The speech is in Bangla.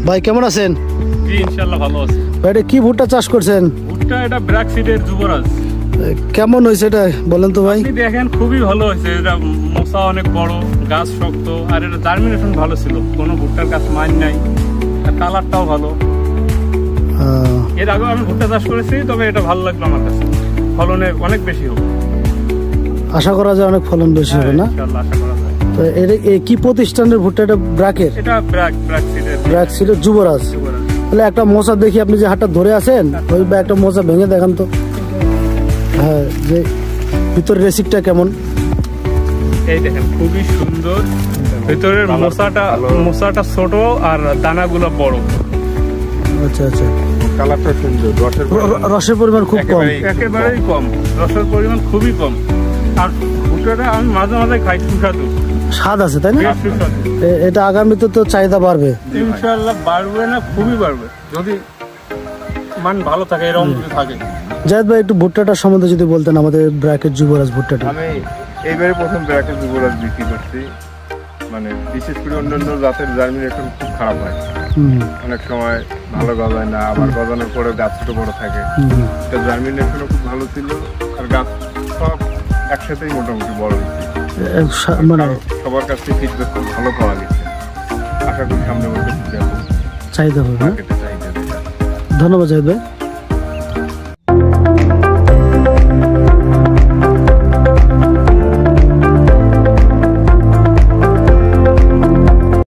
ভাই কেমন আছেন? জি ইনশাআল্লাহ ভালো আছি। ভাই এটা কি ভুট্টা চাষ করছেন? ভুট্টা এটা ব্র্যাক সিডের যুবরাজ। কেমন হয়েছে এটা বলেন তো ভাই? আপনি দেখেন খুবই ভালো হয়েছে, এটা মোসা অনেক বড়, গাছ শক্ত, আর এটা জার্মিনেশন ভালো ছিল, কোনো ভুট্টার গাছ মাইন নাই, আর কালারটাও ভালো। এর আগেও আমি ভুট্টা চাষ করেছি, তবে এটা ভালো লাগলো আমার কাছে, ফলনে অনেক বেশি হবে। আশা করা যায় অনেক ফলন বেশি হবে না? ইনশাআল্লাহ আশা করা যায়। তো এটা কি প্রতিষ্ঠানের ভুট্টা? এটা ব্র্যাকের? এটা ব্র্যাক সিডের যুবরাজ। তাহলে একটা মোচা দেখি, আপনি যে হাতটা ধরে আছেন ওই একটা মোচা ভেঙে দেখান তো। হ্যাঁ, যে ভিতরের রেসিপটা কেমন? এই দেখেন খুবই সুন্দর, ভিতরের মোচাটা ছোট আর দানাগুলো বড়। আচ্ছা আচ্ছা, কালারটা সুন্দর, রসের পরিমাণ খুব কম, একেবারেই কম, রসের পরিমাণ খুবই কম। আর ভুট্টাটা আমি মাঝে মাঝে খাই, সুস্বাদু স্বাদ আছে তাই না? সুস্বাদু। এটা আগামীতে তো চাহিদা বাড়বে ইনশাআল্লাহ, বাড়বে না খুবই বাড়বে, যদি মান ভালো থাকে, এরকম যদি থাকে। জায়েদ ভাই একটু ভুট্টাটা সম্বন্ধে যদি বলতেন, আমাদের ব্র্যাকের যুবরাজ ভুট্টাটা। আমি এইবারে প্রথম ব্র্যাকের যুবরাজ বিক্রি করছি। মানে বিশেষ করে অন্যান্য জাতের জার্মিনেশন খুব খারাপ হয়, অনেক সময় ভালো গজায় না, আবার গজানোর পরে গাছ ছোট বড় থাকে। এটা জার্মিনেশনও খুব ভালো ছিল, আর গাছ সব একসাথেই মোটামুটি বড় হয়েছে। মানে সবার কাছ থেকে ফিডব্যাক খুব ভালো পাওয়া গেছে। আশা করি সামনে বছর চাহিদা হবে। মার্কেটে চাহিদা। ধন্যবাদ জায়েদ ভাই।